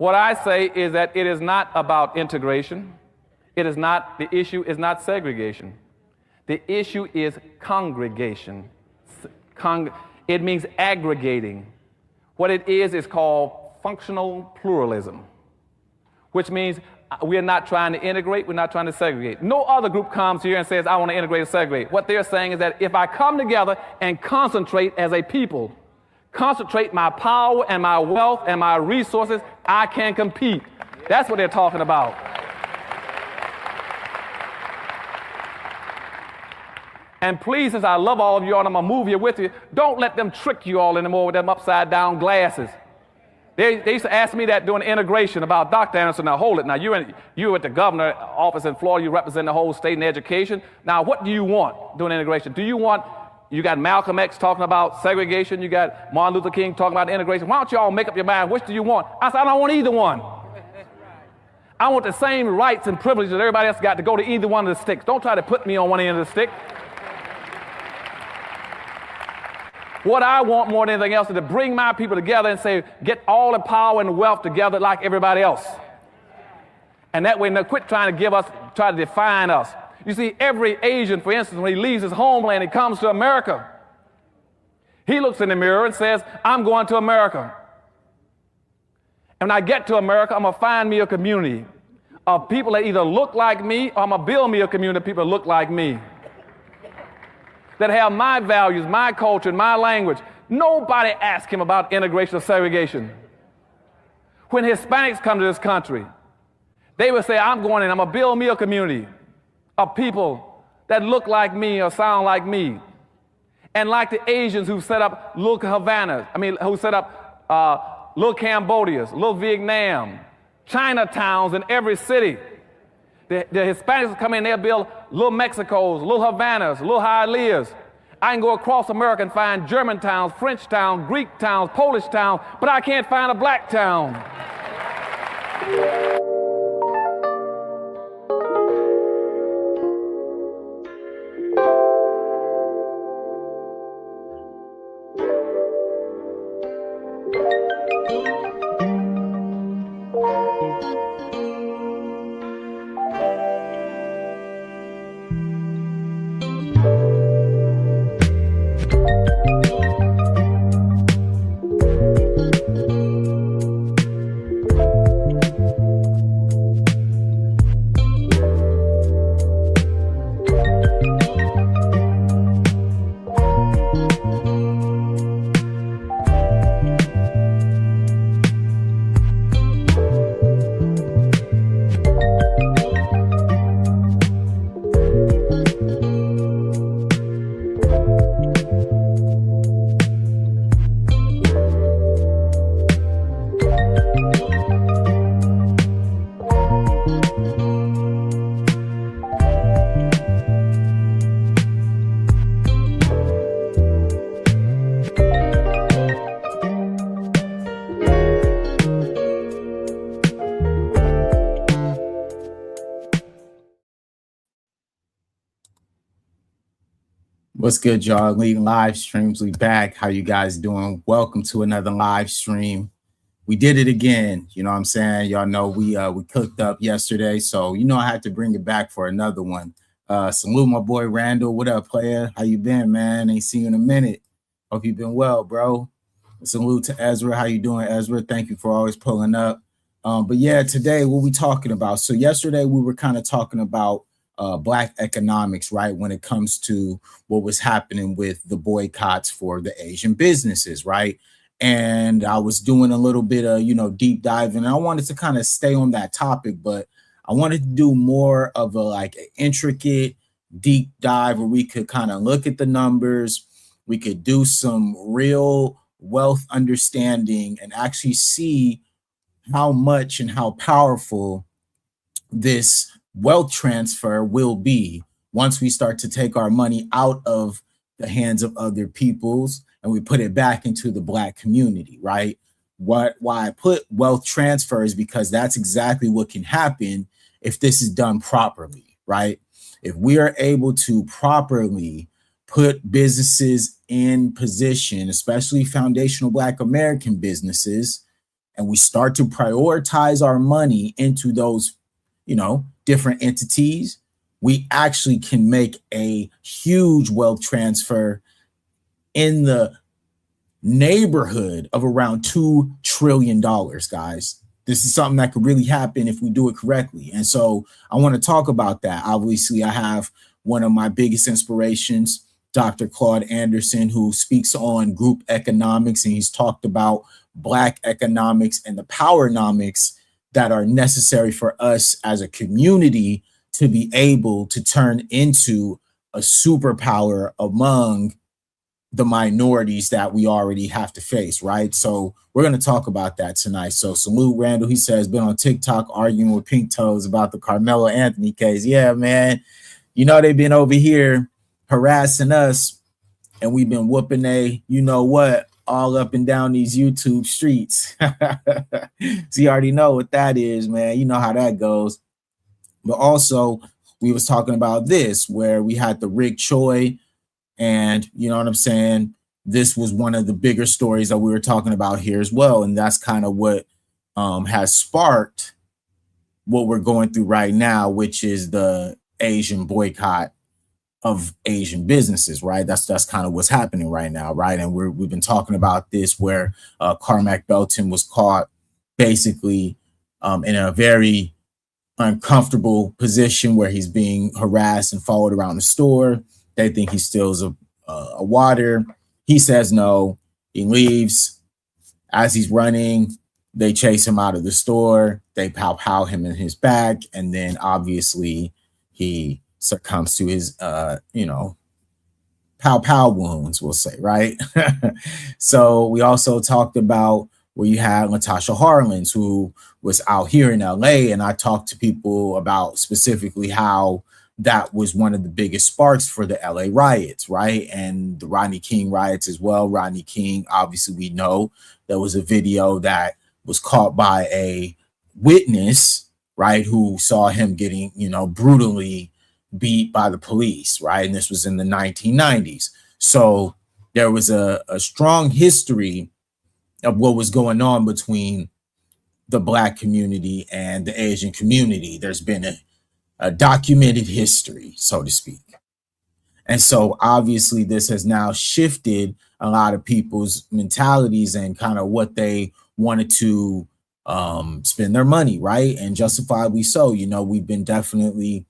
What I say is that it is not about integration. It is not, the issue is not segregation. The issue is congregation. It means aggregating. What it is called functional pluralism, which means we are not trying to integrate, we're not trying to segregate. No other group comes here and says, I want to integrate and segregate. What they're saying is that if I come together and concentrate as a people, concentrate my power and my wealth and my resources, I can compete. That's what they're talking about. And please, since I love all of you all and I'm going to move here with you, don't let them trick you all anymore with them upside down glasses. They used to ask me that during integration about Dr. Anderson. Now, hold it. Now, you at the governor's office in Florida, you represent the whole state in education. Now, what do you want during integration? Do you want, you got Malcolm X talking about segregation, you got Martin Luther King talking about integration. Why don't you all make up your mind, which do you want? I said, I don't want either one. I want the same rights and privileges that everybody else got to go to either one of the sticks. Don't try to put me on one end of the stick. What I want more than anything else is to bring my people together and say, get all the power and the wealth together like everybody else. And that way, they'll quit trying to give us, try to define us. You see, every Asian, for instance, when he leaves his homeland, he comes to America. He looks in the mirror and says, I'm going to America. And when I get to America, I'm going to find me a community of people that either look like me or I'm going to build me a community of people that look like me, that have my values, my culture, and my language. Nobody asked him about integration or segregation. When Hispanics come to this country, they would say, I'm going in, I'm going to build me a community of people that look like me or sound like me. And like the Asians who set up little Havanas, who set up little Cambodias, little Vietnam, Chinatowns in every city. The Hispanics come in, they'll build little Mexicos, little Havanas, little Hialeahs. I can go across America and find German towns, French towns, Greek towns, Polish towns, but I can't find a black town. What's good, y'all? Leading live streams. We back. How you guys doing? Welcome to another live stream. We did it again. You know what I'm saying? Y'all know we cooked up yesterday, so you know I had to bring it back for another one. Salute my boy Randall. What up, player? How you been, man? Ain't seen you in a minute. Hope you've been well, bro. Salute to Ezra. How you doing, Ezra? Thank you for always pulling up. But yeah, today what we talking about? So yesterday we were kind of talking about Black economics, right? When it comes to what was happening with the boycotts for the Asian businesses, right? And I was doing a little bit of, deep diving. I wanted to kind of stay on that topic, but I wanted to do more of an intricate deep dive where we could kind of look at the numbers. We could do some real wealth understanding and actually see how much and how powerful this wealth transfer will be once we start to take our money out of the hands of other peoples and we put it back into the Black community, right? Why I put wealth transfer is because that's exactly what can happen if this is done properly, right? If we are able to properly put businesses in position, especially foundational Black American businesses, and we start to prioritize our money into those, different entities, we actually can make a huge wealth transfer in the neighborhood of around $2 trillion, guys. This is something that could really happen if we do it correctly. And so I want to talk about that. Obviously, I have one of my biggest inspirations, Dr. Claude Anderson, who speaks on group economics, and he's talked about Black economics and the powernomics that are necessary for us as a community to be able to turn into a superpower among the minorities that we already have to face, right? So we're going to talk about that tonight. So salute Randall. He says, been on TikTok arguing with Pink Toes about the Carmelo Anthony case. Yeah, man. They've been over here harassing us, and we've been whooping what, all up and down these YouTube streets. So you already know what that is, man. You know how that goes. But also, we was talking about this, where we had the Rick Choi, and you know what I'm saying? This was one of the bigger stories that we were talking about here as well. And that's kind of what has sparked what we're going through right now, which is the Asian boycott of Asian businesses, right? That's kind of what's happening right now, right? And we've been talking about this, where Carmack Belton was caught basically in a very uncomfortable position where he's being harassed and followed around the store. They think he steals a water. He says no. He leaves. As he's running, they chase him out of the store. They pow him in his back, and then obviously he succumbs to his pow wounds, we'll say, right? So we also talked about where you had Latasha Harlins, who was out here in LA, and I talked to people about specifically how that was one of the biggest sparks for the LA riots, right? And the Rodney King riots as well. Rodney King, obviously, we know there was a video that was caught by a witness, right, who saw him getting, brutally beat by the police, right? And this was in the 1990s. So there was a strong history of what was going on between the Black community and the Asian community. There's been a documented history, so to speak. And so obviously this has now shifted a lot of people's mentalities and kind of what they wanted to spend their money, right? And justifiably so. We've been definitely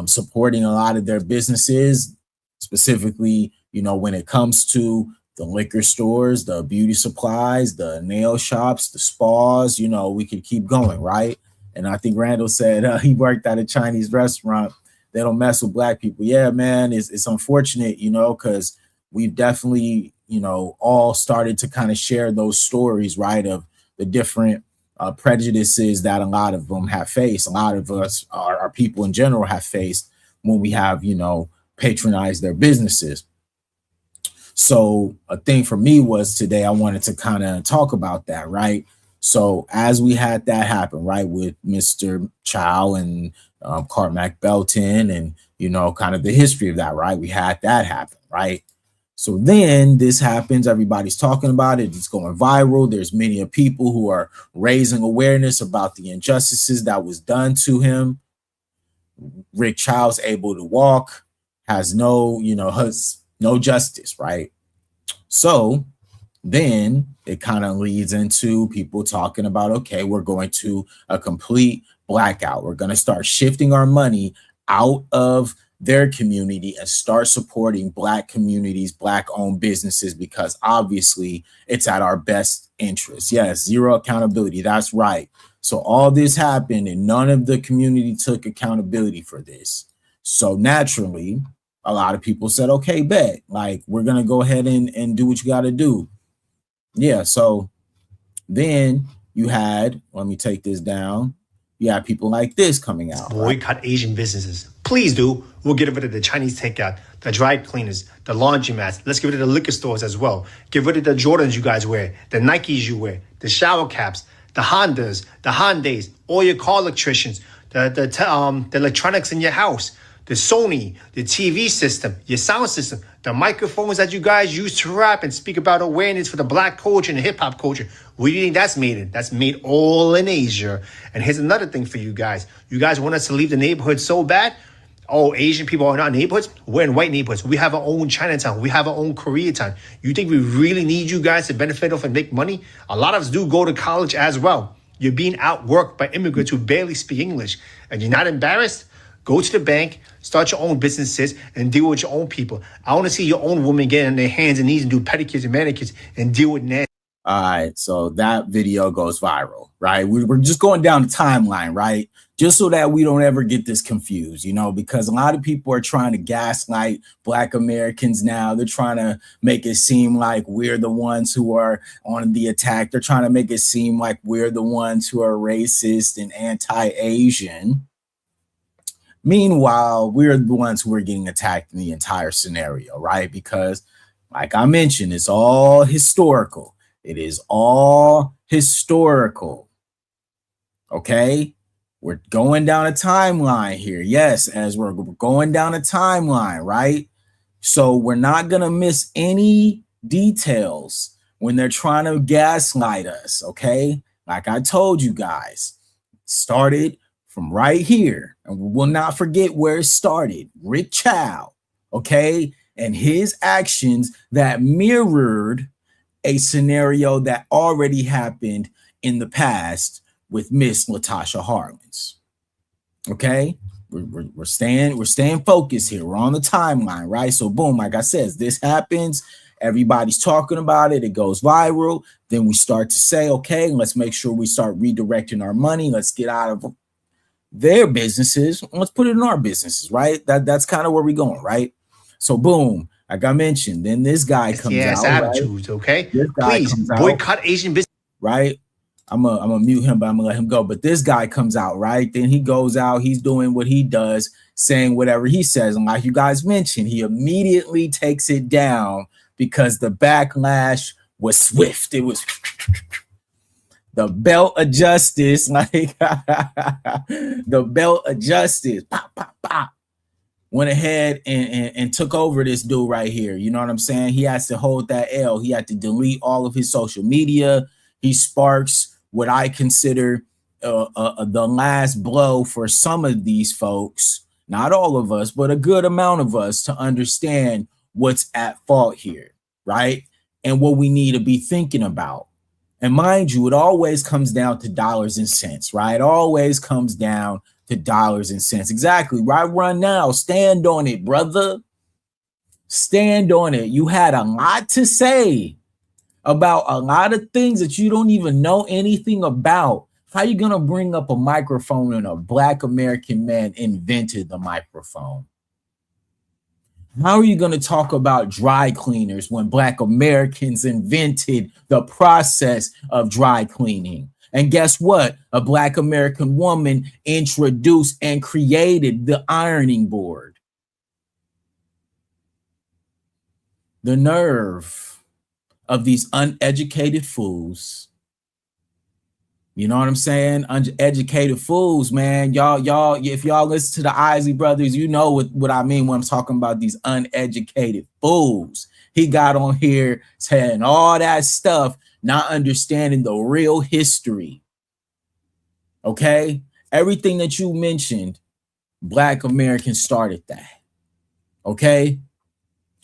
supporting a lot of their businesses, specifically, when it comes to the liquor stores, the beauty supplies, the nail shops, the spas, we could keep going, right? And I think Randall said he worked at a Chinese restaurant. They don't mess with Black people. Yeah, man, it's unfortunate, because we've definitely, all started to kind of share those stories, right, of the different prejudices that a lot of them have faced. A lot of us, our people in general, have faced when we have, patronized their businesses. So a thing for me was today, I wanted to kind of talk about that, right? So as we had that happen, right, with Mr. Chow and Carmack Belton and, kind of the history of that, right? We had that happen, right? So then this happens. Everybody's talking about it. It's going viral. There's many people who are raising awareness about the injustices that was done to him. Rick Child's able to walk, has no justice, right? So then it kind of leads into people talking about, okay, we're going to a complete blackout. We're going to start shifting our money out of their community and start supporting Black communities, Black-owned businesses, because obviously it's at our best interest. Yes, zero accountability. That's right. So all this happened and none of the community took accountability for this. So naturally, a lot of people said, okay, bet, like we're going to go ahead and do what you got to do. Yeah, so then you had, let me take this down. You have people like this coming out. Boycott right? Asian businesses. Please do. We'll get rid of the Chinese takeout, the dry cleaners, the laundromats. Let's get rid of the liquor stores as well. Get rid of the Jordans you guys wear, the Nikes you wear, the shower caps, the Hondas, the Hyundais, all your car electricians. the electronics in your house, the Sony, the TV system, your sound system, the microphones that you guys use to rap and speak about awareness for the black culture and the hip hop culture. Where do you think that's made in? That's made all in Asia. And here's another thing for you guys. You guys want us to leave the neighborhood so bad? Oh, Asian people are in our neighborhoods? We're in white neighborhoods. We have our own Chinatown. We have our own Koreatown. You think we really need you guys to benefit off and make money? A lot of us do go to college as well. You're being outworked by immigrants who barely speak English. And you're not embarrassed? Go to the bank, start your own businesses, and deal with your own people. I want to see your own women get on their hands and knees and do pedicures and manicures and deal with nasty. All right, so that video goes viral, right? We're just going down the timeline, right? Just so that we don't ever get this confused, you know, because a lot of people are trying to gaslight Black Americans now. They're trying to make it seem like we're the ones who are on the attack. They're trying to make it seem like we're the ones who are racist and anti-Asian. Meanwhile, we're the ones who are getting attacked in the entire scenario, right? Because, like I mentioned, it's all historical. It is all historical. Okay? We're going down a timeline here. Yes, as we're going down a timeline, right? So we're not going to miss any details when they're trying to gaslight us, okay? Like I told you guys, started from right here, and we will not forget where it started. Rick Chow, okay? And his actions that mirrored a scenario that already happened in the past with Miss Latasha Harlins. Okay, we're staying focused here. We're on the timeline, right? So boom, like I said, this happens. Everybody's talking about it. It goes viral. Then we start to say, okay, let's make sure we start redirecting our money. Let's get out of their businesses. Let's put it in our businesses, right? That's kind of where we're going, right? So boom, like I mentioned, then this guy comes out. Attitudes, right? Okay? Please boycott Asian business. Right? I'm gonna mute him, but I'm gonna let him go. But this guy comes out, right? Then he goes out, he's doing what he does, saying whatever he says. And like you guys mentioned, he immediately takes it down because the backlash was swift. It was the belt of justice, like the belt of justice, pop, pop, pop. Went ahead and took over this dude right here. You know what I'm saying? He has to hold that L. He had to delete all of his social media. He sparks what I consider the last blow for some of these folks, not all of us, but a good amount of us, to understand what's at fault here, right? And what we need to be thinking about. And mind you, it always comes down to dollars and cents, right? It always comes down to dollars and cents. Exactly. Right? Run now. Stand on it, brother. Stand on it. You had a lot to say about a lot of things that you don't even know anything about. How you gonna bring up a microphone and a Black American man invented the microphone? How are you gonna talk about dry cleaners when Black Americans invented the process of dry cleaning? And guess what? A Black American woman introduced and created the ironing board. The nerve of these uneducated fools. You know what I'm saying? Uneducated fools, man. Y'all, if y'all listen to the Isley Brothers, you know what I mean when I'm talking about these uneducated fools. He got on here saying all that stuff, not understanding the real history. Okay? Everything that you mentioned, Black Americans started that. Okay?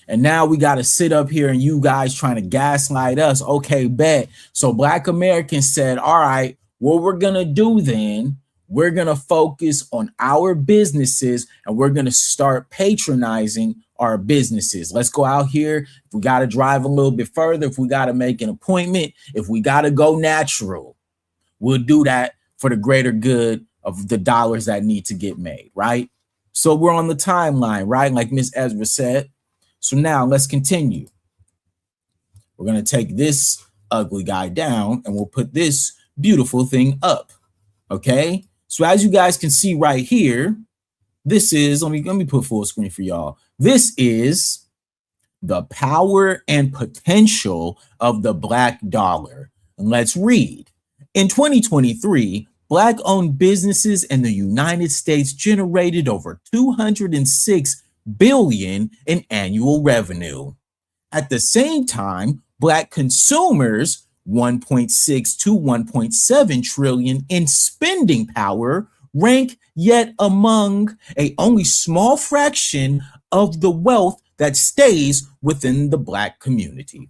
And now we got to sit up here and you guys trying to gaslight us. Okay, bet. So Black Americans said, all right, what we're going to do then, we're going to focus on our businesses and we're going to start patronizing our businesses. Let's go out here. If we got to drive a little bit further, if we got to make an appointment, if we got to go natural, we'll do that for the greater good of the dollars that need to get made, right? So we're on the timeline, right? Like Miss Ezra said. So now let's continue. We're going to take this ugly guy down and we'll put this beautiful thing up. Okay. So as you guys can see right here, this is, let me put full screen for y'all. This is the power and potential of the Black dollar. And let's read. In 2023, Black-owned businesses in the United States generated over $206 billion in annual revenue. At the same time, Black consumers 1.6 to 1.7 trillion in spending power rank yet among a only small fraction of the wealth that stays within the Black community.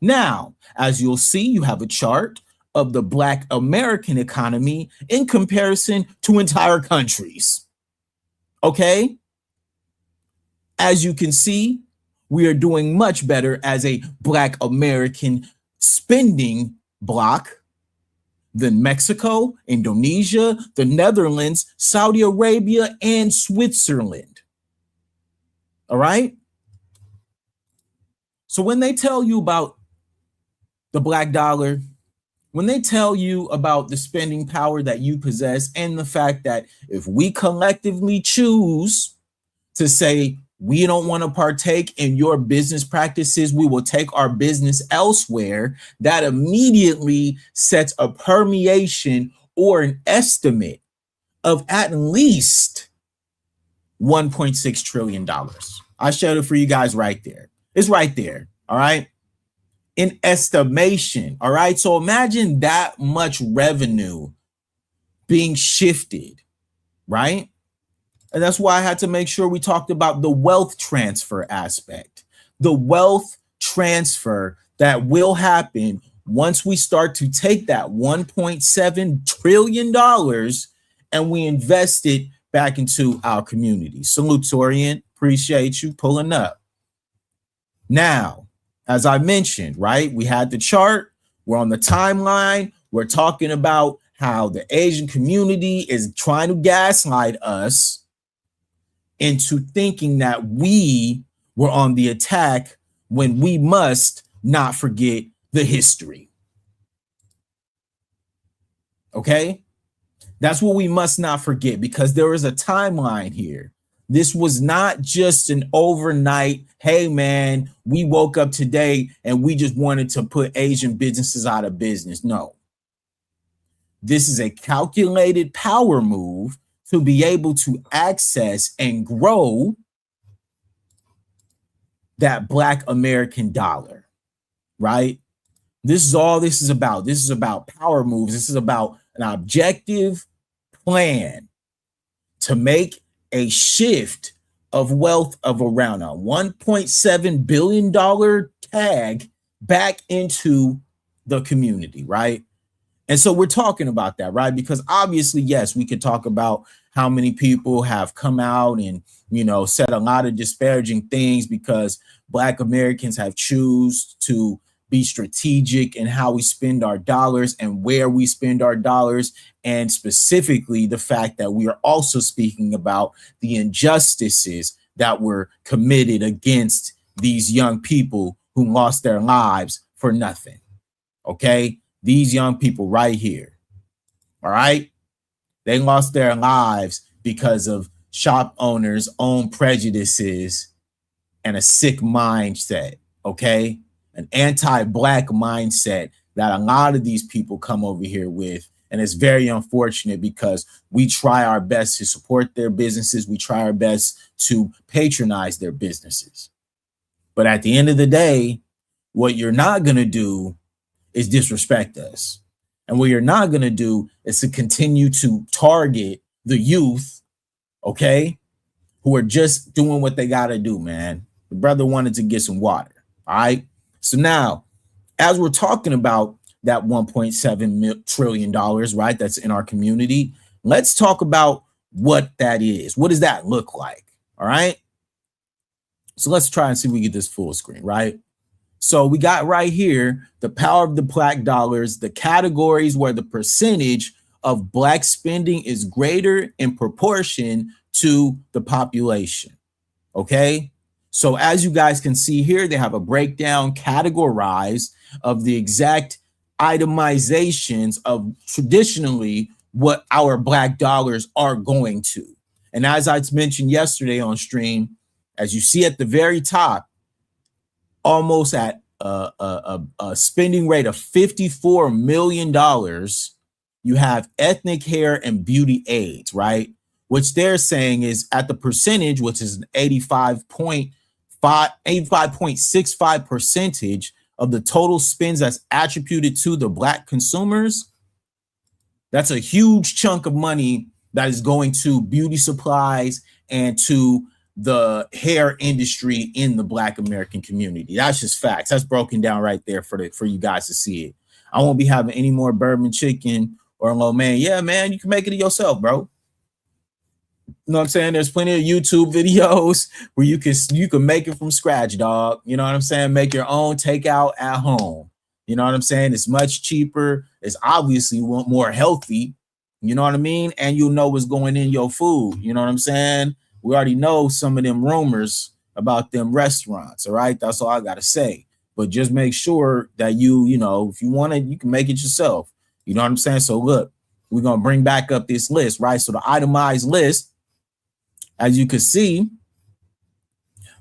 Now, as you'll see, you have a chart of the Black American economy in comparison to entire countries. Okay? As you can see, we are doing much better as a Black American spending bloc than Mexico, Indonesia, the Netherlands, Saudi Arabia, and Switzerland. All right? So when they tell you about the Black dollar, when they tell you about the spending power that you possess, and the fact that if we collectively choose to say we don't want to partake in your business practices, we will take our business elsewhere, that immediately sets a permeation or an estimate of at least $1.6 trillion. I showed it for you guys right there. It's right there. All right. In estimation. All right. So imagine that much revenue being shifted, right? And that's why I had to make sure we talked about the wealth transfer aspect, the wealth transfer that will happen once we start to take that $1.7 trillion and we invest it back into our community. Salute, Torian. Appreciate you pulling up. Now, as I mentioned, right, we had the chart. We're on the timeline. We're talking about how the Asian community is trying to gaslight us into thinking that we were on the attack when we must not forget the history. Okay? That's what we must not forget, because there is a timeline here. This was not just an overnight, hey man, we woke up today and we just wanted to put Asian businesses out of business. No. This is a calculated power move to be able to access and grow that Black American dollar, right? This is all this is about. This is about power moves. This is about an objective plan to make a shift of wealth of around a $1.7 billion tag back into the community, right? And so we're talking about that, right? Because obviously, yes, we could talk about how many people have come out and, you know, said a lot of disparaging things because Black Americans have choose to be strategic in how we spend our dollars and where we spend our dollars. And specifically the fact that we are also speaking about the injustices that were committed against these young people who lost their lives for nothing. Okay. These young people right here. All right. They lost their lives because of shop owners' own prejudices and a sick mindset. Okay. An anti-Black mindset that a lot of these people come over here with. And it's very unfortunate because we try our best to support their businesses. We try our best to patronize their businesses. But at the end of the day, what you're not going to do is disrespect us. And what you're not going to do is to continue to target the youth, okay, who are just doing what they got to do, man. The brother wanted to get some water, all right? So now, as we're talking about that $1.7 trillion, right, that's in our community, let's talk about what that is. What does that look like, all right? So let's try and see if we get this full screen, right? So we got right here the power of the Black dollars, the categories where the percentage of Black spending is greater in proportion to the population. Okay. So as you guys can see here, they have a breakdown categorized of the exact itemizations of traditionally what our Black dollars are going to. And as I mentioned yesterday on stream, as you see at the very top, almost at a spending rate of $54 million you have ethnic hair and beauty aids, right? Which they're saying is at the percentage, which is 85.65 percentage of the total spends that's attributed to the Black consumers. That's a huge chunk of money that is going to beauty supplies and to the hair industry in the Black American community. That's just facts. That's broken down right there for you guys to see it. I won't be having any more bourbon chicken or lo mein. Yeah, man, you can make it yourself, bro. You know what I'm saying? There's plenty of YouTube videos where you can make it from scratch, dog. You know what I'm saying? Make your own takeout at home. You know what I'm saying? It's much cheaper. It's obviously more healthy. You know what I mean? And you'll know what's going in your food. You know what I'm saying? We already know some of them rumors about them restaurants. All right. That's all I got to say. But just make sure that you know, if you want it, you can make it yourself. You know what I'm saying? So look, we're going to bring back up this list, right? So the itemized list, as you can see,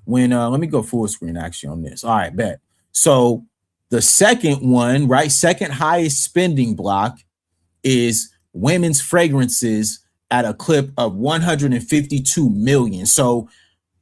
when let me go full screen actually on this. All right, bet. So the second one, right? Second highest spending block is women's fragrances at a clip of 152 million. So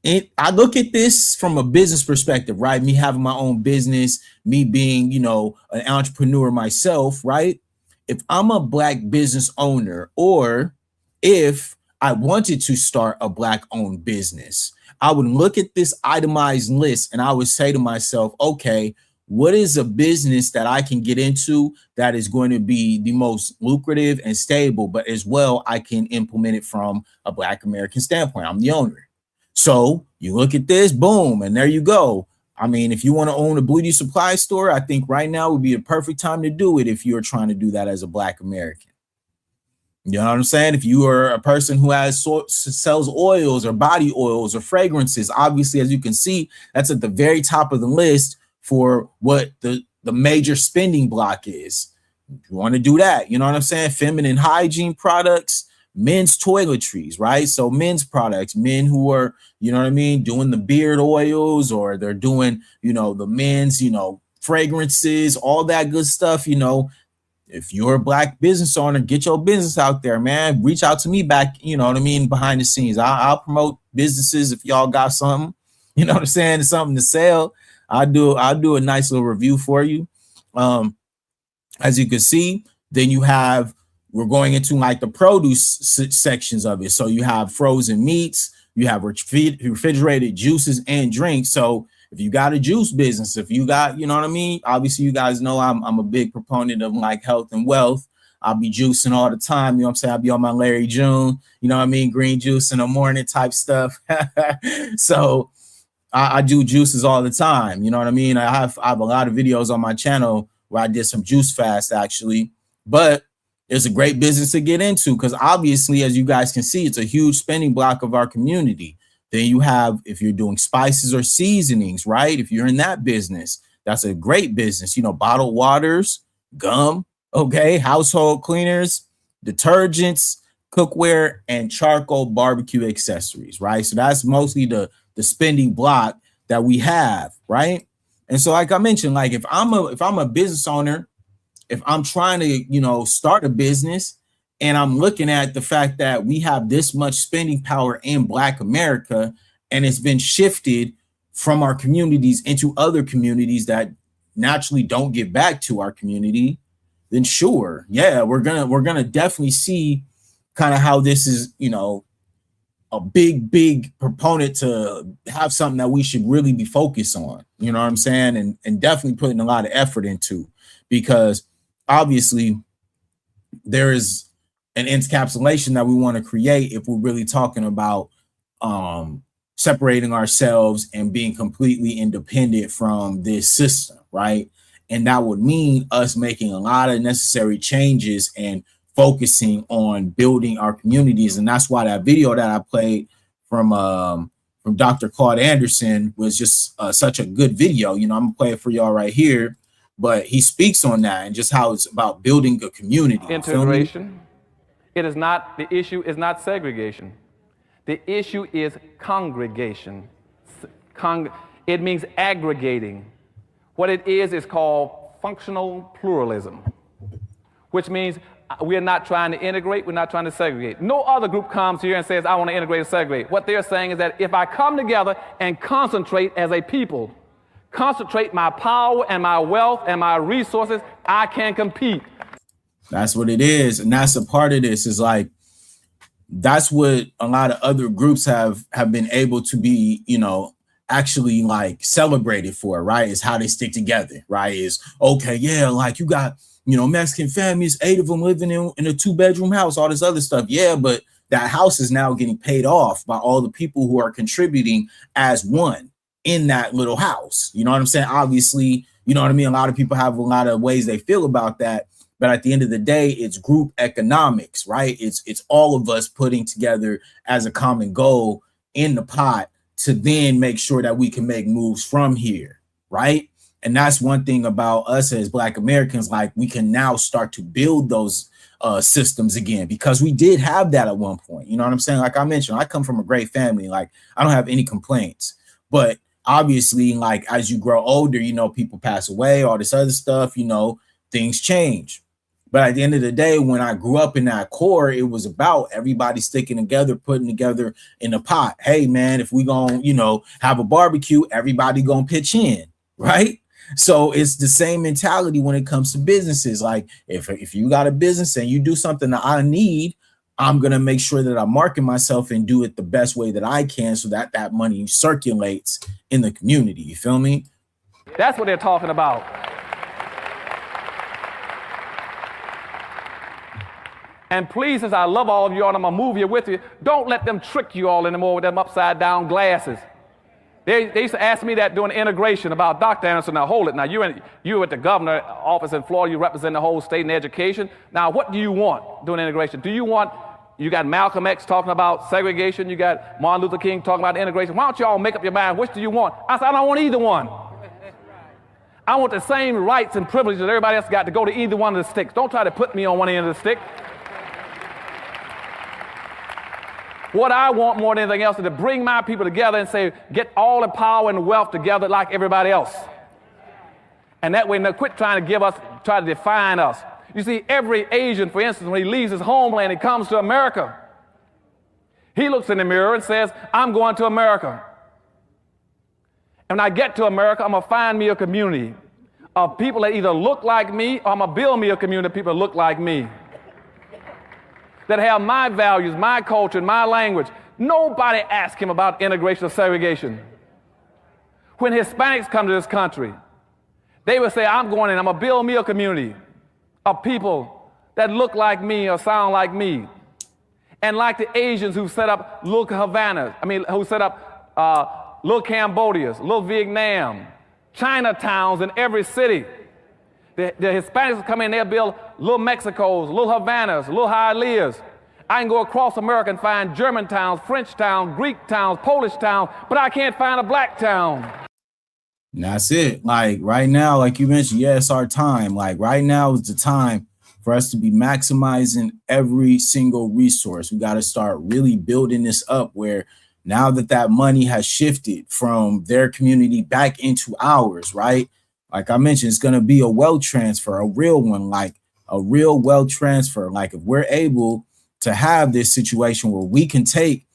I look at this from a business perspective, right? Me having my own business, me being, you know, an entrepreneur myself, right? If I'm a Black business owner, or if I wanted to start a Black owned business, I would look at this itemized list and I would say to myself, okay, what is a business that I can get into that is going to be the most lucrative and stable, but as well, I can implement it from a Black American standpoint. I'm the owner. So you look at this, boom, and there you go. I mean, if you want to own a beauty supply store, I think right now would be a perfect time to do it if you're trying to do that as a Black American. You know what I'm saying? If you are a person who sells oils or body oils or fragrances, obviously, as you can see, that's at the very top of the list for what the major spending block is. You want to do that, you know what I'm saying? Feminine hygiene products, men's toiletries, right? So men's products, men who are, you know what I mean, doing the beard oils, or they're doing, you know, the men's, you know, fragrances, all that good stuff. You know, if you're a Black business owner, get your business out there, man. Reach out to me back, you know what I mean, behind the scenes. I'll promote businesses if y'all got something, you know what I'm saying, something to sell. I'll do a nice little review for you. As you can see, then we're going into like the produce sections of it. So you have frozen meats, you have refrigerated juices and drinks. So if you got a juice business, if you got, you know what I mean? Obviously, you guys know I'm a big proponent of like health and wealth. I'll be juicing all the time. You know what I'm saying? I'll be on my Larry June, you know what I mean? Green juice in the morning type stuff. So I do juices all the time. You know what I mean? I have a lot of videos on my channel where I did some juice fast actually, but it's a great business to get into because obviously, as you guys can see, it's a huge spending block of our community. Then you have, if you're doing spices or seasonings, right? If you're in that business, that's a great business. You know, bottled waters, gum, okay, household cleaners, detergents, cookware, and charcoal barbecue accessories, right? So that's mostly the spending block that we have, right? And so, like I mentioned, like if I'm a business owner, if I'm trying to, you know, start a business and I'm looking at the fact that we have this much spending power in Black America and it's been shifted from our communities into other communities that naturally don't give back to our community, then sure, yeah, we're gonna definitely see kind of how this is, you know, a big proponent to have something that we should really be focused on, you know what I'm saying? And definitely putting a lot of effort into, because obviously there is an encapsulation that we want to create if we're really talking about separating ourselves and being completely independent from this system, right? And that would mean us making a lot of necessary changes and focusing on building our communities. And that's why that video that I played from Dr. Claude Anderson was just such a good video. You know, I'm gonna play it for y'all right here, but he speaks on that and just how it's about building a community. Integration. It is not, the issue is not segregation. The issue is congregation. It means aggregating. What it is called functional pluralism, which means we're not trying to integrate, we're not trying to segregate. No other group comes here and says, I want to integrate and segregate. What they're saying is that if I come together and concentrate as a people, concentrate my power and my wealth and my resources, I can compete. That's what it is. And that's a part of this is like, that's what a lot of other groups have been able to be, you know, actually like celebrated for, right? Is how they stick together, right? Is okay, yeah, like you got, you know, Mexican families, 8 of them living in a 2-bedroom house, all this other stuff. Yeah, but that house is now getting paid off by all the people who are contributing as one in that little house. You know what I'm saying? Obviously, you know what I mean? A lot of people have a lot of ways they feel about that. But at the end of the day, it's group economics, right? It's all of us putting together as a common goal in the pot to then make sure that we can make moves from here, right? And that's one thing about us as Black Americans, like we can now start to build those systems again, because we did have that at one point. You know what I'm saying? Like I mentioned, I come from a great family. Like I don't have any complaints, but obviously, like as you grow older, you know, people pass away, all this other stuff, you know, things change. But at the end of the day, when I grew up in that core, it was about everybody sticking together, putting together in a pot. Hey, man, if we gonna, you know, have a barbecue, everybody gonna pitch in, right? So it's the same mentality when it comes to businesses. Like if you got a business and you do something that I need, I'm gonna make sure that I market myself and do it the best way that I can so that that money circulates in the community. You feel me? That's what they're talking about. And please, since I love all of you all, and I'm gonna move here with you, don't let them trick you all anymore with them upside down glasses. They used to ask me that during integration about Dr. Anderson. Now hold it. Now you at the governor's office in Florida, you represent the whole state in education. Now what do you want during integration? Do you want, you got Malcolm X talking about segregation, you got Martin Luther King talking about integration. Why don't you all make up your mind, which do you want? I said, I don't want either one. I want the same rights and privileges that everybody else got to go to either one of the sticks. Don't try to put me on one end of the stick. What I want more than anything else is to bring my people together and say, get all the power and wealth together like everybody else. And that way, quit trying to give us, try to define us. You see, every Asian, for instance, when he leaves his homeland, he comes to America. He looks in the mirror and says, I'm going to America. And when I get to America, I'm going to find me a community of people that either look like me, or I'm going to build me a community of people that look like me, that have my values, my culture, and my language. Nobody asked him about integration or segregation. When Hispanics come to this country, they would say, I'm going in, I'm gonna build me a community of people that look like me or sound like me. And like the Asians who set up little Havanas, who set up little Cambodias, little Vietnam, Chinatowns in every city. The Hispanics come in, they'll build little Mexicos, little Havanas, little Hialeahs. I can go across America and find German towns, French towns, Greek towns, Polish towns, but I can't find a black town. And that's it. Like right now, like you mentioned, yeah, it's our time. Like right now is the time for us to be maximizing every single resource. We got to start really building this up where now that money has shifted from their community back into ours, right? Like I mentioned, it's going to be a wealth transfer, a real one, like a real wealth transfer. Like if we're able to have this situation where we can take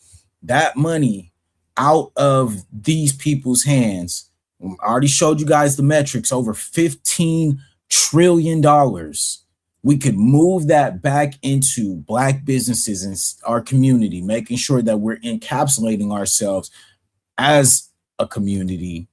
that money out of these people's hands. I already showed you guys the metrics, over $15 trillion. We could move that back into Black businesses and our community, making sure that we're encapsulating ourselves as a community.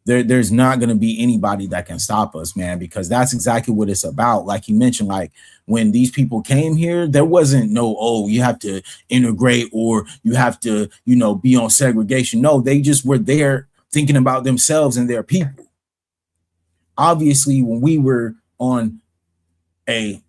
There's not going to be anybody that can stop us, man, because that's exactly what it's about. Like you mentioned, like when these people came here, there wasn't no, oh, you have to integrate or you have to, you know, be on segregation. No, they just were there thinking about themselves and their people. Obviously, when we were on a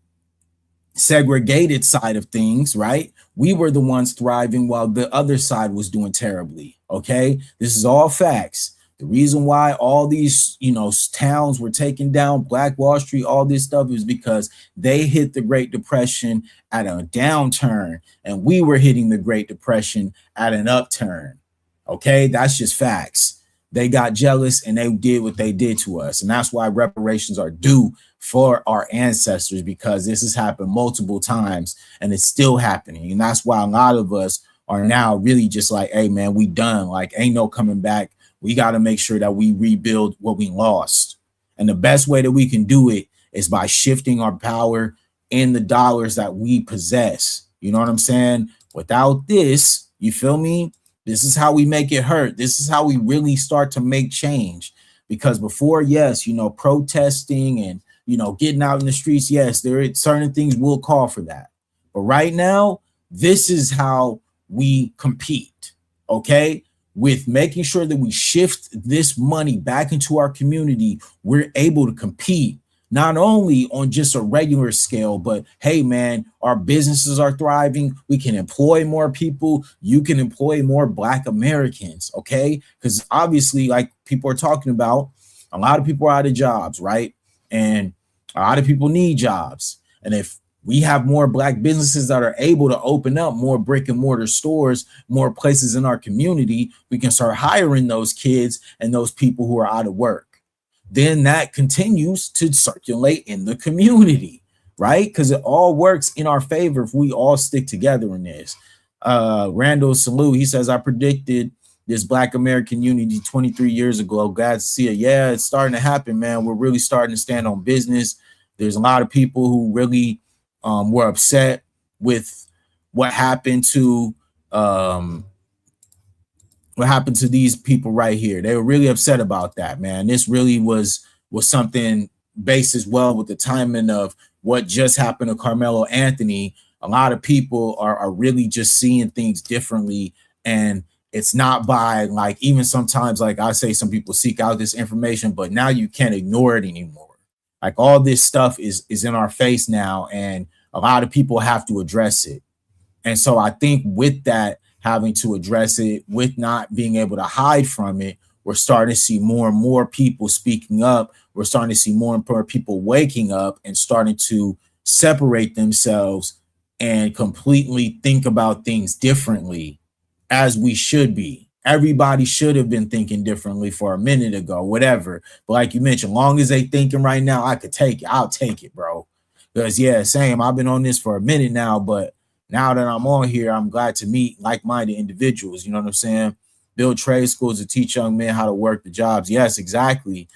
segregated side of things, right, we were the ones thriving while the other side was doing terribly. Okay, this is all facts. The reason why all these, you know, towns were taken down, Black Wall Street, all this stuff is because they hit the Great Depression at a downturn and we were hitting the Great Depression at an upturn. Okay, that's just facts. They got jealous and they did what they did to us. And that's why reparations are due for our ancestors, because this has happened multiple times and it's still happening. And that's why a lot of us are now really just like, hey, man, we done. Like, ain't no coming back. We got to make sure that we rebuild what we lost. And the best way that we can do it is by shifting our power in the dollars that we possess. You know what I'm saying? Without this, you feel me? This is how we make it hurt. This is how we really start to make change. Because before, yes, you know, protesting and, you know, getting out in the streets, yes, there are certain things will call for that. But right now, this is how we compete, okay? With making sure that we shift this money back into our community, we're able to compete not only on just a regular scale, but hey, man, our businesses are thriving. We can employ more people. You can employ more Black Americans, okay? Because obviously, like people are talking about, a lot of people are out of jobs, right? And a lot of people need jobs. And if we have more Black businesses that are able to open up more brick and mortar stores, more places in our community, we can start hiring those kids and those people who are out of work. Then that continues to circulate in the community, right? Because it all works in our favor if we all stick together in this. Randall Salute, he says, I predicted this Black American unity 23 years ago. Glad to see it. Yeah, it's starting to happen, man. We're really starting to stand on business. There's a lot of people who really were upset with what happened to these people right here. They were really upset about that, man. This really was something based as well with the timing of what just happened to Carmelo Anthony. A lot of people are really just seeing things differently. And it's not by, like, even sometimes, like I say, some people seek out this information, but now you can't ignore it anymore. Like, all this stuff is in our face now, and a lot of people have to address it. And so I think with that, having to address it, with not being able to hide from it, we're starting to see more and more people speaking up. We're starting to see more and more people waking up and starting to separate themselves and completely think about things differently, as we should be. Everybody should have been thinking differently for a minute ago, whatever. But like you mentioned, long as they thinking right now, I could take it. I'll take it, bro. Because yeah, same. I've been on this for a minute now, but now that I'm on here, I'm glad to meet like-minded individuals. You know what I'm saying? Build trade schools to teach young men how to work the jobs. Yes, exactly.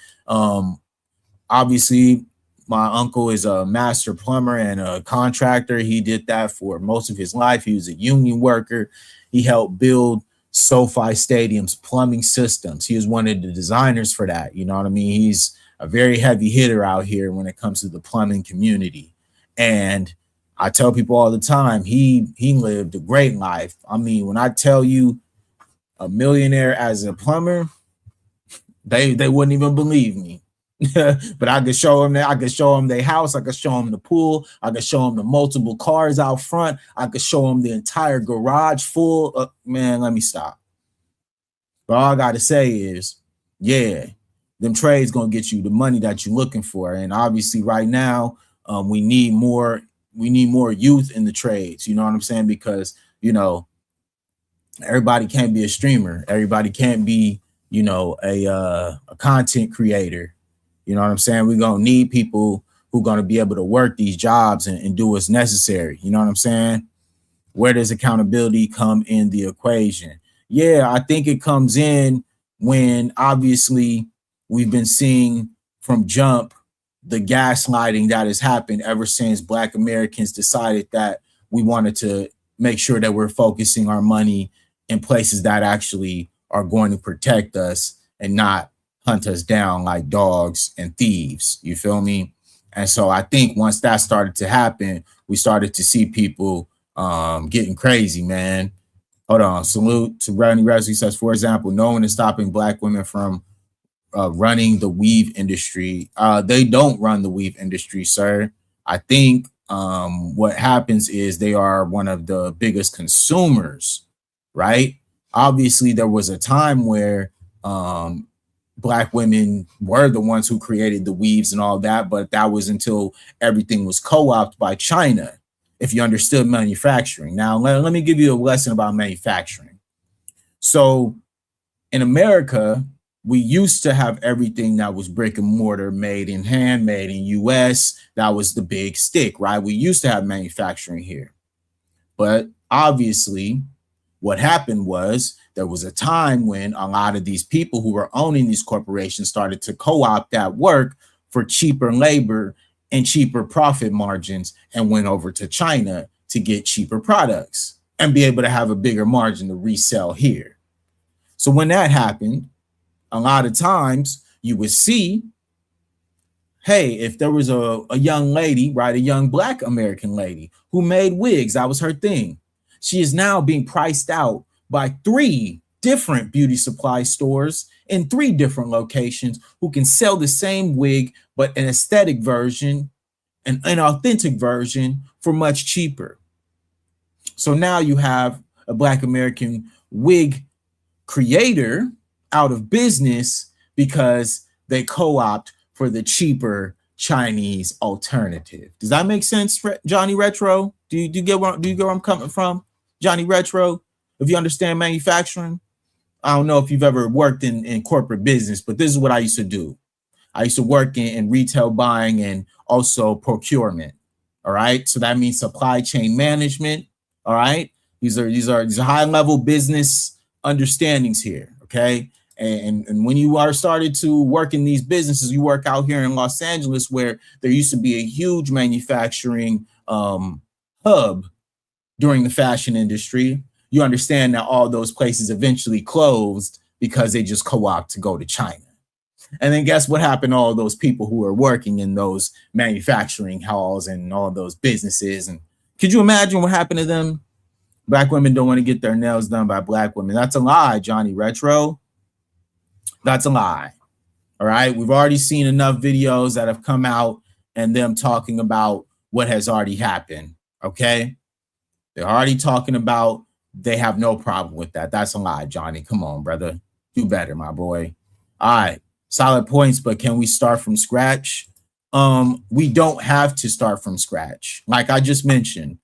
Obviously, my uncle is a master plumber and a contractor. He did that for most of his life. He was a union worker. He helped build SoFi Stadium's plumbing systems. He was one of the designers for that. You know what I mean? He's a very heavy hitter out here when it comes to the plumbing community. And I tell people all the time, he lived a great life. I mean, when I tell you a millionaire as a plumber, they wouldn't even believe me. But I could show them that. I could show them their house. I could show them the pool. I could show them the multiple cars out front. I could show them the entire garage full of, man, let me stop. But all I got to say is, yeah, them trades going to get you the money that you're looking for. And obviously right now, we need more youth in the trades. You know what I'm saying? Because, you know, everybody can't be a streamer. Everybody can't be, you know, a content creator. You know what I'm saying? We're going to need people who are going to be able to work these jobs and do what's necessary. You know what I'm saying? Where does accountability come in the equation? Yeah, I think it comes in when obviously we've been seeing from jump the gaslighting that has happened ever since Black Americans decided that we wanted to make sure that we're focusing our money in places that actually are going to protect us and not hunt us down like dogs and thieves. You feel me? And so I think once that started to happen, we started to see people getting crazy, man. Hold on. Salute to Rodney Rez. He says, for example, no one is stopping Black women from running the weave industry. They don't run the weave industry, sir. I think what happens is they are one of the biggest consumers, right? Obviously, there was a time where Black women were the ones who created the weaves and all that, but that was until everything was co-opted by China, if you understood manufacturing. Now, let me give you a lesson about manufacturing. So in America, we used to have everything that was brick and mortar, made in hand, made in US. That was the big stick, right? We used to have manufacturing here. But obviously, what happened was there was a time when a lot of these people who were owning these corporations started to co-opt that work for cheaper labor and cheaper profit margins and went over to China to get cheaper products and be able to have a bigger margin to resell here. So when that happened, a lot of times you would see, hey, if there was a young lady, right, a young Black American lady who made wigs, that was her thing. She is now being priced out by 3 different beauty supply stores in 3 different locations who can sell the same wig, but an aesthetic version, an authentic version for much cheaper. So now you have a Black American wig creator out of business because they co-opt for the cheaper Chinese alternative. Does that make sense, Johnny Retro? Do you get where I'm coming from, Johnny Retro? If you understand manufacturing, I don't know if you've ever worked in corporate business, but this is what I used to do. I used to work in retail buying and also procurement. All right, so that means supply chain management. All right, these are high level business understandings here. Okay. And when you are started to work in these businesses, you work out here in Los Angeles, where there used to be a huge manufacturing hub during the fashion industry. You understand that all those places eventually closed because they just co-opt to go to China. And then guess what happened to all those people who are working in those manufacturing halls and all those businesses? And could you imagine what happened to them? Black women don't want to get their nails done by Black women. That's a lie, Johnny Retro. That's a lie. All right. We've already seen enough videos that have come out and them talking about what has already happened. Okay. They're already talking about they have no problem with that. That's a lie, Johnny. Come on, brother. Do better, my boy. All right. Solid points, but can we start from scratch? We don't have to start from scratch. Like I just mentioned,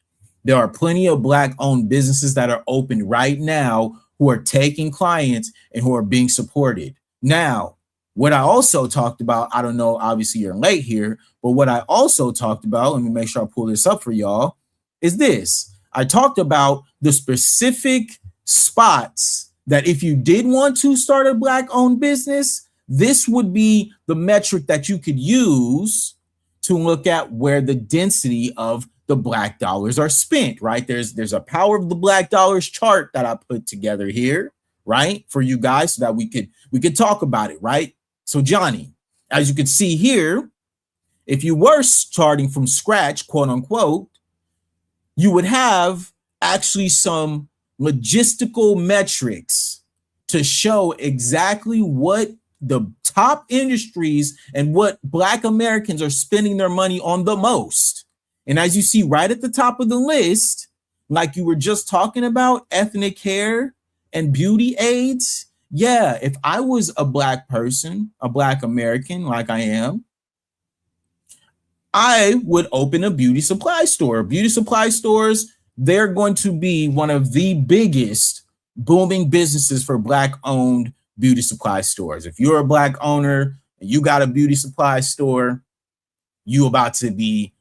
there are plenty of Black-owned businesses that are open right now who are taking clients and who are being supported. Now, what I also talked about, I don't know, obviously you're late here, but what I also talked about, let me make sure I pull this up for y'all, is this. I talked about the specific spots that if you did want to start a Black-owned business, this would be the metric that you could use to look at where the density of the Black dollars are spent, right? There's a power of the Black dollars chart that I put together here, right, for you guys so that we could talk about it, right? So Johnny, as you can see here, if you were starting from scratch, quote unquote, you would have actually some logistical metrics to show exactly what the top industries and what Black Americans are spending their money on the most. And as you see right at the top of the list, like you were just talking about, ethnic hair and beauty aids. Yeah, if I was a Black person, a Black American like I am, I would open a beauty supply store. Beauty supply stores, they're going to be one of the biggest booming businesses for Black-owned beauty supply stores. If you're a Black owner and you got a beauty supply store, you about to be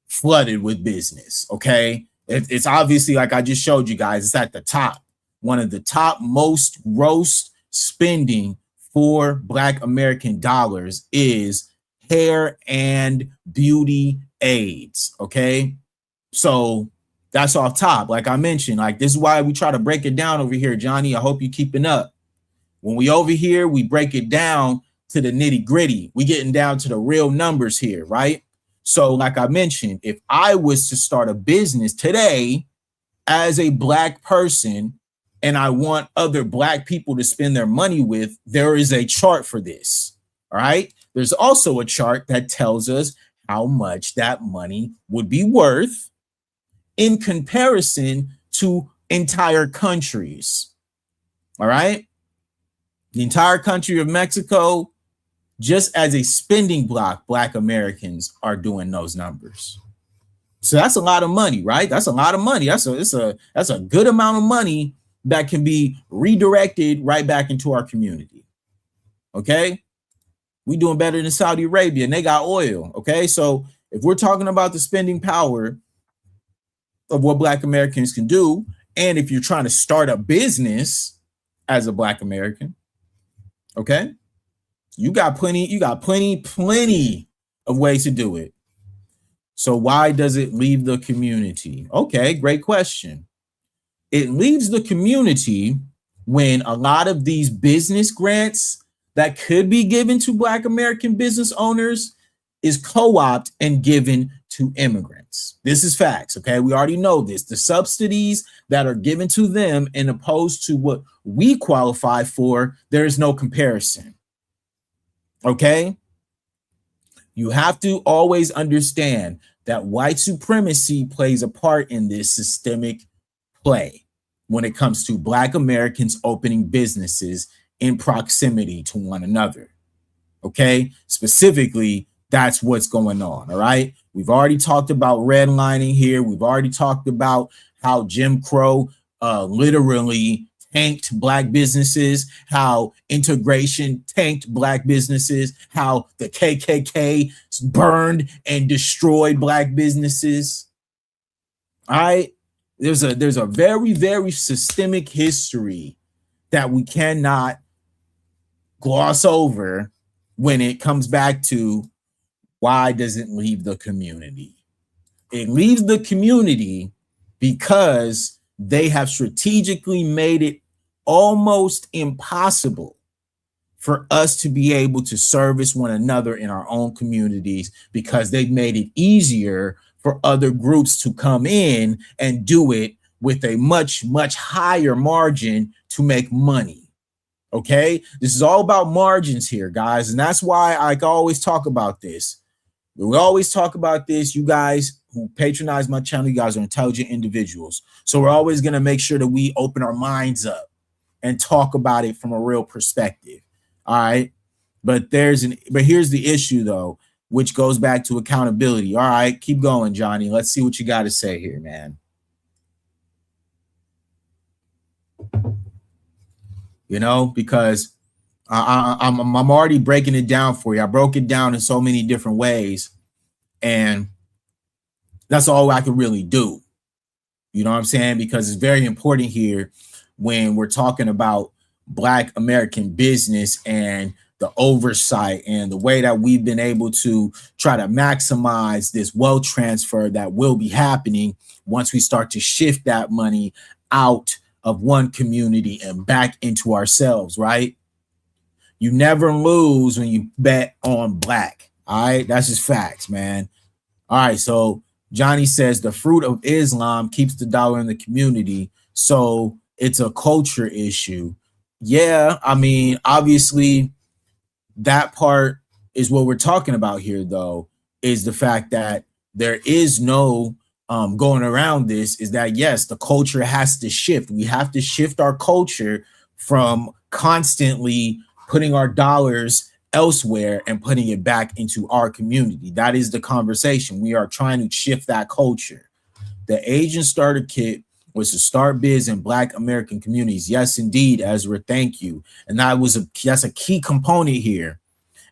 flooded with business, okay? It's obviously, like I just showed you guys, it's at the top. One of the top most gross spending for Black American dollars is hair and beauty aids, okay? So that's off top. Like I mentioned, like this is why we try to break it down over here, Johnny. I hope you're keeping up. When we over here, we break it down to the nitty gritty. We getting down to the real numbers here, right? So like I mentioned, if I was to start a business today as a Black person and I want other Black people to spend their money with, there is a chart for this, all right? There's also a chart that tells us how much that money would be worth in comparison to entire countries, all right? The entire country of Mexico, just as a spending block, Black Americans are doing those numbers. So that's a lot of money, right? That's a lot of money. That's a good amount of money that can be redirected right back into our community. Okay, we doing better than Saudi Arabia, and they got oil. Okay, so if we're talking about the spending power of what Black Americans can do, and if you're trying to start a business as a Black American, okay, you got plenty of ways to do it. So why does it leave the community? Okay, great question. It leaves the community when a lot of these business grants that could be given to Black American business owners is co-opted and given to immigrants. This is facts, okay? We already know this. The subsidies that are given to them and opposed to what we qualify for, there is no comparison, okay? You have to always understand that white supremacy plays a part in this systemic play when it comes to Black Americans opening businesses in proximity to one another, okay? Specifically, that's what's going on, all right? We've already talked about redlining here. We've already talked about how Jim Crow literally tanked Black businesses, how integration tanked Black businesses, how the KKK burned and destroyed Black businesses. All right? There's a very, very systemic history that we cannot gloss over when it comes back to why does it leave the community? It leaves the community because they have strategically made it almost impossible for us to be able to service one another in our own communities, because they've made it easier for other groups to come in and do it with a much, much higher margin to make money. Okay, this is all about margins here, guys, and that's why I always talk about this. We always talk about this. You guys who patronize my channel, you guys are intelligent individuals. So we're always going to make sure that we open our minds up and talk about it from a real perspective. All right. But here's the issue, though, which goes back to accountability. All right. Keep going, Johnny. Let's see what you got to say here, man. You know, because I'm already breaking it down for you. I broke it down in so many different ways, and that's all I can really do. You know what I'm saying? Because it's very important here when we're talking about Black American business and the oversight and the way that we've been able to try to maximize this wealth transfer that will be happening once we start to shift that money out of one community and back into ourselves, right? You never lose when you bet on Black. All right, that's just facts, man. All right, so Johnny says the fruit of Islam keeps the dollar in the community, so it's a culture issue. Yeah, I mean, obviously, that part is what we're talking about here, though, is the fact that there is no going around this, is that, yes, the culture has to shift. We have to shift our culture from constantly putting our dollars elsewhere and putting it back into our community. That is the conversation. We are trying to shift that culture. The Asian Starter Kit was to start biz in Black American communities. Yes, indeed, Ezra, thank you. And that's a key component here,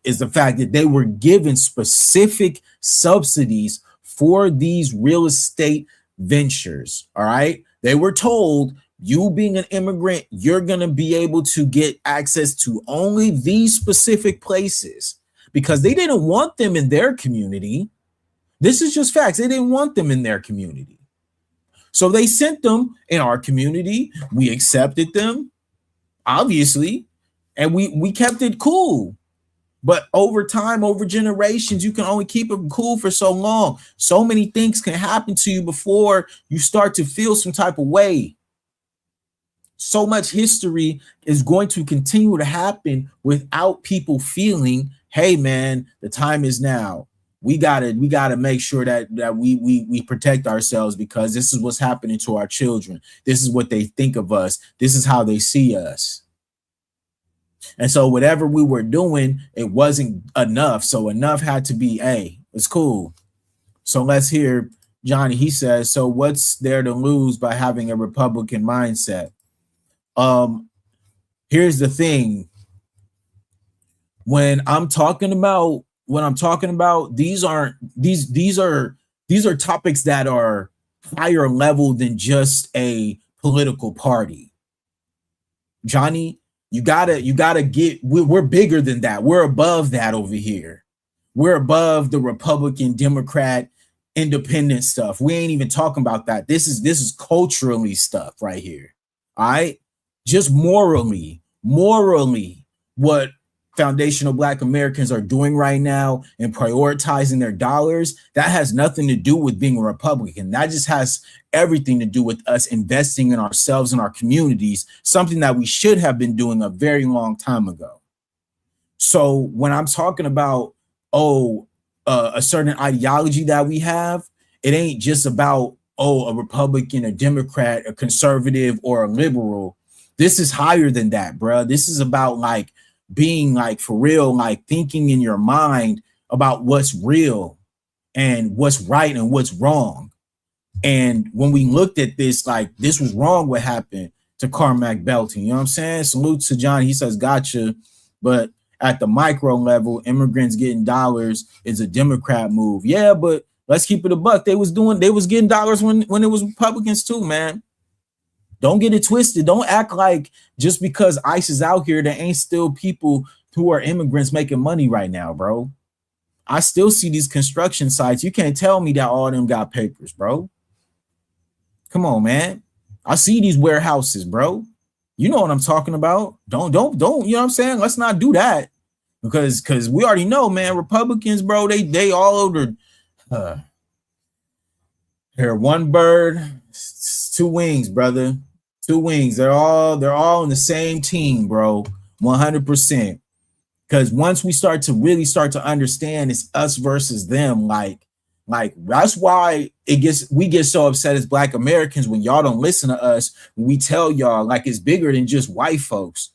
is the fact that they were given specific subsidies for these real estate ventures. All right. They were told, you being an immigrant, you're going to be able to get access to only these specific places, because they didn't want them in their community. This is just facts. They didn't want them in their community. So they sent them in our community. We accepted them, obviously, and we kept it cool. But over time, over generations, you can only keep it cool for so long. So many things can happen to you before you start to feel some type of way. So much history is going to continue to happen without people feeling, hey, man, the time is now. We gotta make sure that we protect ourselves, because this is what's happening to our children. This is what they think of us. This is how they see us. And so whatever we were doing, it wasn't enough. So enough had to be, hey, it's cool. So let's hear Johnny. He says, so what's there to lose by having a Republican mindset? Here's the thing. when I'm talking about these are topics that are higher level than just a political party. Johnny, you gotta get, we're bigger than that. We're above that over here. We're above the Republican, Democrat, independent stuff. We ain't even talking about that. This is culturally stuff right here. All right. Just morally, what foundational Black Americans are doing right now and prioritizing their dollars, that has nothing to do with being a Republican. That just has everything to do with us investing in ourselves and our communities, something that we should have been doing a very long time ago. So when I'm talking about, a certain ideology that we have, it ain't just about, a Republican, a Democrat, a conservative, or a liberal. This is higher than that, bro. This is about like being like for real, like thinking in your mind about what's real and what's right and what's wrong. And when we looked at this, like this was wrong what happened to Carmack Belton. You know what I'm saying? Salute to John. He says, gotcha. But at the micro level, immigrants getting dollars is a Democrat move. Yeah, but let's keep it a buck. They was getting dollars when it was Republicans too, man. Don't get it twisted. Don't act like just because ICE is out here, there ain't still people who are immigrants making money right now, bro. I still see these construction sites. You can't tell me that all of them got papers, bro. Come on, man. I see these warehouses, bro. You know what I'm talking about. Don't, you know what I'm saying? Let's not do that. Because we already know, man, Republicans, bro, they all over here, one bird, two wings, brother. Two wings. They're all in the same team, bro. 100%. Because once we start to understand it's us versus them, like that's why we get so upset as Black Americans when y'all don't listen to us. When we tell y'all like it's bigger than just white folks.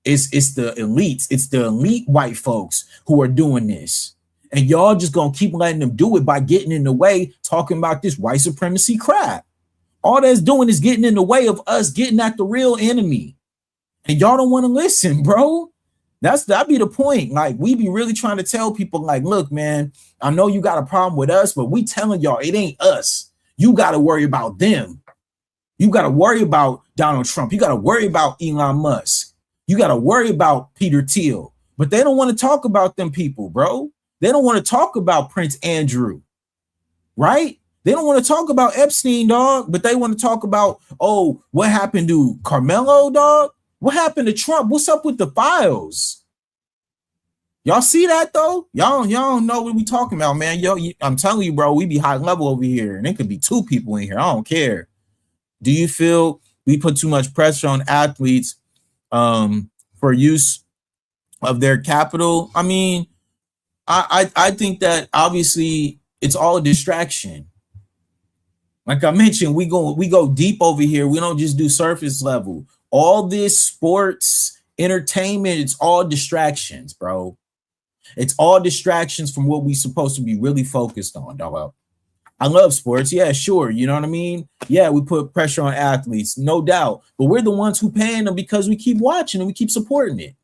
It's the elites. It's the elite white folks who are doing this. And y'all just gonna keep letting them do it by getting in the way, talking about this white supremacy crap. All that's doing is getting in the way of us getting at the real enemy. And y'all don't want to listen, bro. That'd be the point. Like, we be really trying to tell people, like, look, man, I know you got a problem with us, but we telling y'all it ain't us. You got to worry about them. You got to worry about Donald Trump. You got to worry about Elon Musk. You got to worry about Peter Thiel. But they don't want to talk about them people, bro. They don't want to talk about Prince Andrew, right? They don't want to talk about Epstein, dog, but they want to talk about, oh, what happened to Carmelo, dog? What happened to Trump? What's up with the files? Y'all see that though? Y'all don't know what we talking about, man. I'm telling you, bro, we be high level over here, and it could be two people in here. I don't care. Do you feel we put too much pressure on athletes for use of their capital? I mean, I think that obviously it's all a distraction. Like I mentioned, we go deep over here. We don't just do surface level. All this sports, entertainment, it's all distractions, bro. It's all distractions from what we supposed to be really focused on, dog. I love sports. Yeah, sure. You know what I mean? Yeah, we put pressure on athletes, no doubt. But we're the ones who paying them because we keep watching and we keep supporting it.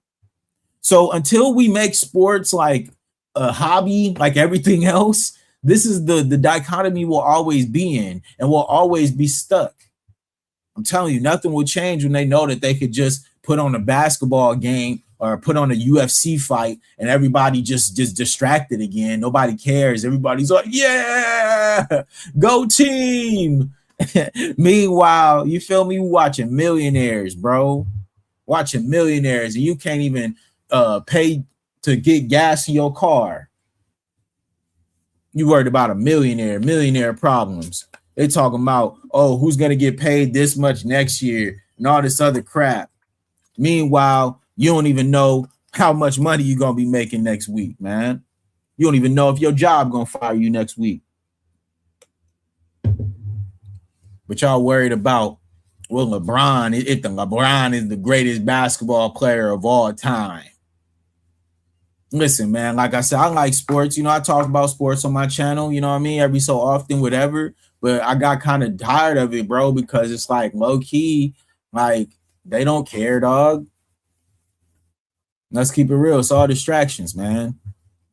So until we make sports like a hobby, like everything else, this is the dichotomy we'll always be in, and we'll always be stuck. I'm telling you, nothing will change when they know that they could just put on a basketball game or put on a UFC fight and everybody just distracted again. Nobody cares. Everybody's like, yeah, go team. Meanwhile, you feel me? Watching millionaires, bro. Watching millionaires, and you can't even pay to get gas in your car. You worried about a millionaire problems. They talking about, oh, who's going to get paid this much next year and all this other crap. Meanwhile, you don't even know how much money you're going to be making next week, man. You don't even know if your job going to fire you next week. But y'all worried about, well, LeBron is the greatest basketball player of all time. Listen, man, like I said, I like sports. You know, I talk about sports on my channel, you know what I mean? Every so often, whatever. But I got kind of tired of it, bro, because it's like low key, like they don't care, dog. Let's keep it real. It's all distractions, man.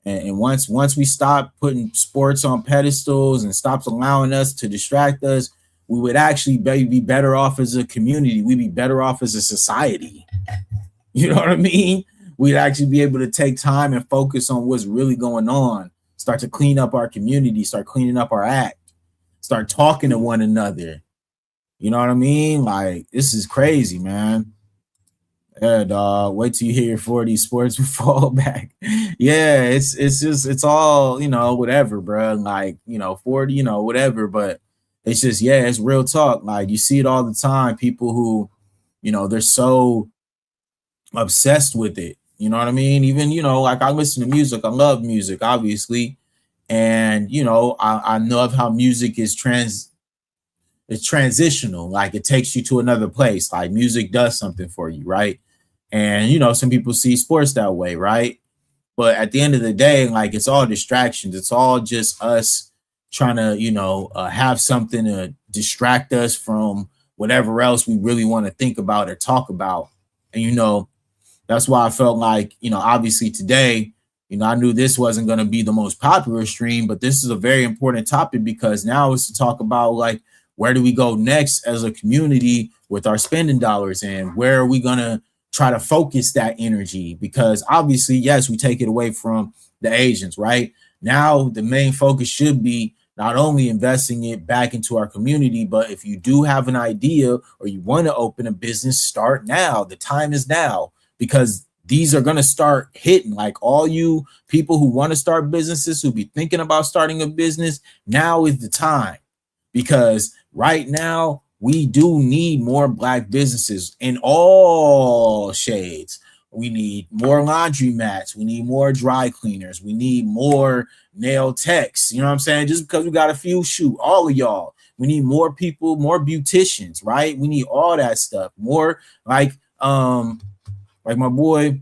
And once we stop putting sports on pedestals and stops allowing us to distract us, we would actually be better off as a community. We'd be better off as a society. You know what I mean? We'd actually be able to take time and focus on what's really going on. Start to clean up our community, start cleaning up our act, start talking to one another. You know what I mean? Like, this is crazy, man. Yeah, dog. Wait till you hear 40 sports will fall back. Yeah, it's all, you know, whatever, bro. Like, you know, 40, you know, whatever. But it's just, yeah, it's real talk. Like, you see it all the time. People who, you know, they're so obsessed with it. You know what I mean? Even, you know, like I listen to music. I love music, obviously. And, you know, I know of how music is it's transitional. Like, it takes you to another place. Like, music does something for you, right? And, you know, some people see sports that way, right? But at the end of the day, like, it's all distractions. It's all just us trying to, you know, have something to distract us from whatever else we really want to think about or talk about. And, you know, that's why I felt like, you know, obviously today, you know, I knew this wasn't going to be the most popular stream, but this is a very important topic because now it's to talk about, like, where do we go next as a community with our spending dollars, and where are we going to try to focus that energy? Because obviously, yes, we take it away from the Asians, right? Now the main focus should be not only investing it back into our community, but if you do have an idea or you want to open a business, start now. The time is now, because these are going to start hitting. Like, all you people who want to start businesses, who be thinking about starting a business, now is the time. Because right now, we do need more Black businesses in all shades. We need more laundromats. We need more dry cleaners. We need more nail techs. You know what I'm saying? Just because we got a few, shoot, all of y'all. We need more people, more beauticians, right? We need all that stuff. More like my boy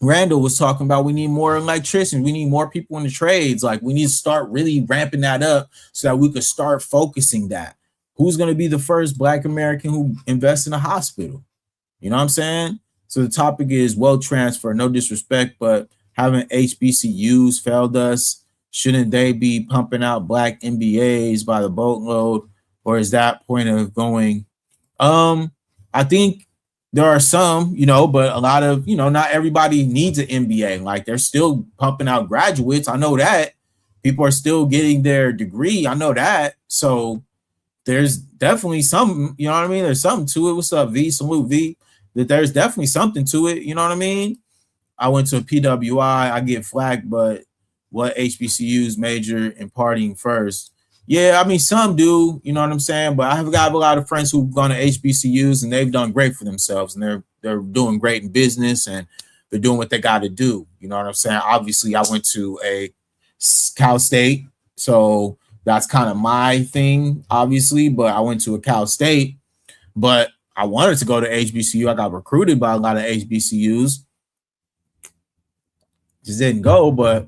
Randall was talking about, we need more electricians. We need more people in the trades. Like, we need to start really ramping that up so that we could start focusing that. Who's going to be the first Black American who invests in a hospital? You know what I'm saying? So the topic is wealth transfer. No disrespect, but haven't HBCUs failed us? Shouldn't they be pumping out Black MBAs by the boatload? Or is that point of going? I think there are some, you know, but a lot of, you know, not everybody needs an MBA. Like, they're still pumping out graduates. I know that. People are still getting their degree. I know that. So there's definitely some, you know what I mean? There's something to it. What's up, V? Salute, V. That there's definitely something to it. You know what I mean? I went to a PWI. I get flack, but what HBCUs major in partying first? Yeah, I mean, some do, you know what I'm saying? But I have got a lot of friends who've gone to HBCUs and they've done great for themselves, and they're doing great in business, and they're doing what they got to do. You know what I'm saying? Obviously, I went to a Cal State, so that's kind of my thing, obviously, but I went to a Cal State, but I wanted to go to HBCU. I got recruited by a lot of HBCUs. Just didn't go, but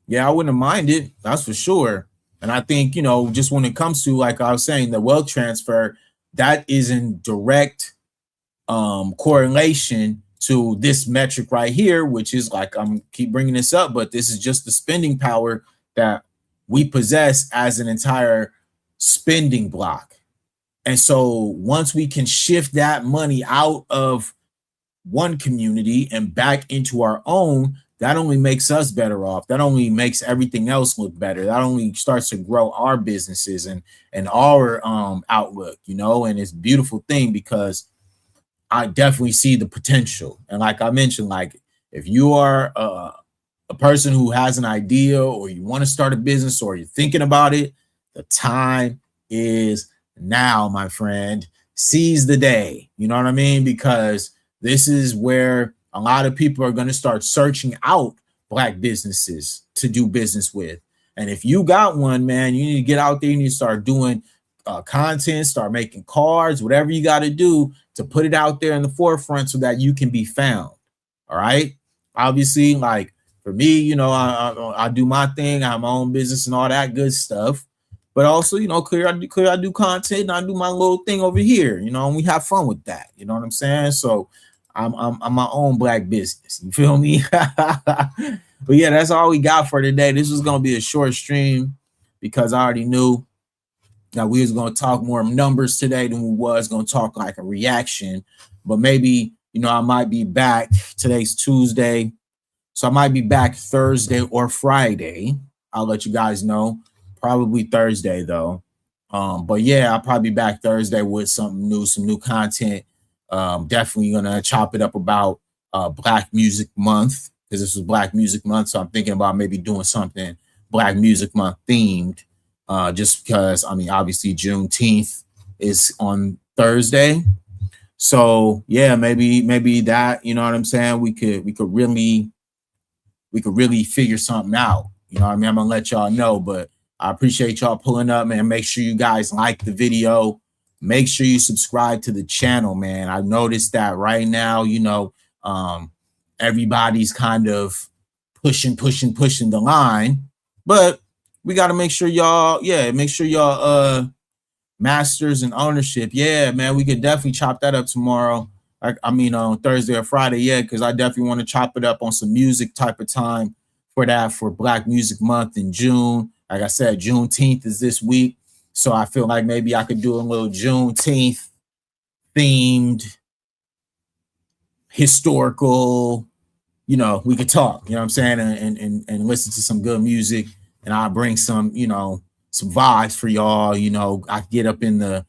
yeah, I wouldn't have minded. That's for sure. And I think, you know, just when it comes to, like I was saying, the wealth transfer, that is in direct correlation to this metric right here, which is, like, I'm keep bringing this up, but this is just the spending power that we possess as an entire spending block. And so once we can shift that money out of one community and back into our own, that only makes us better off. That only makes everything else look better. That only starts to grow our businesses and our outlook, you know, and it's a beautiful thing because I definitely see the potential. And like I mentioned, like, if you are a person who has an idea, or you want to start a business, or you're thinking about it, the time is now, my friend. Seize the day. You know what I mean? Because this is where a lot of people are going to start searching out Black businesses to do business with. And if you got one, man, you need to get out there. You need to start doing content, start making cards, whatever you got to do to put it out there in the forefront so that you can be found. All right. Obviously, like, for me, you know, I do my thing. I have my own business and all that good stuff. But also, you know, clear I do content, and I do my little thing over here, you know, and we have fun with that. You know what I'm saying? So I'm my own black business. You feel me? But yeah, that's all we got for today. This was gonna be a short stream because I already knew that we was gonna talk more numbers today than we was gonna talk like a reaction. But maybe, you know, I might be back. Today's Tuesday, so I might be back Thursday or Friday. I'll let you guys know. Probably Thursday though. But yeah, I'll probably be back Thursday with something new, some new content. Definitely gonna chop it up about Black Music Month, because this was Black Music Month. So I'm thinking about maybe doing something Black Music Month themed. Just because, I mean, obviously Juneteenth is on Thursday. So yeah, maybe that, you know what I'm saying? We could really figure something out. You know what I mean? I'm gonna let y'all know, but I appreciate y'all pulling up, man. Make sure you guys like the video. Make sure you subscribe to the channel, man. I noticed that right now, you know, everybody's kind of pushing the line, but we got to make sure y'all, make sure y'all masters and ownership. Yeah, man, we could definitely chop that up tomorrow. I mean, on Thursday or Friday, yeah, because I definitely want to chop it up on some music type of time for that, for Black Music Month in June. Like I said, Juneteenth is this week. So I feel like maybe I could do a little Juneteenth themed historical, you know, we could talk, you know what I'm saying, and listen to some good music, and I'll bring some, you know, some vibes for y'all. You know, I get up in the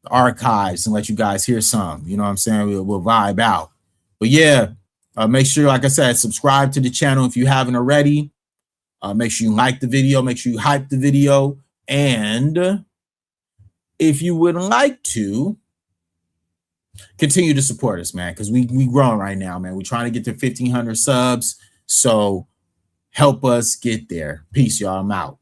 archives and let you guys hear some, you know what I'm saying? We'll vibe out. But yeah, make sure, like I said, subscribe to the channel if you haven't already. Make sure you like the video, make sure you hype the video, and if you would like to continue to support us, man, because we growing right now, man. We're trying to get to 1,500 subs, so help us get there. Peace, y'all. I'm out.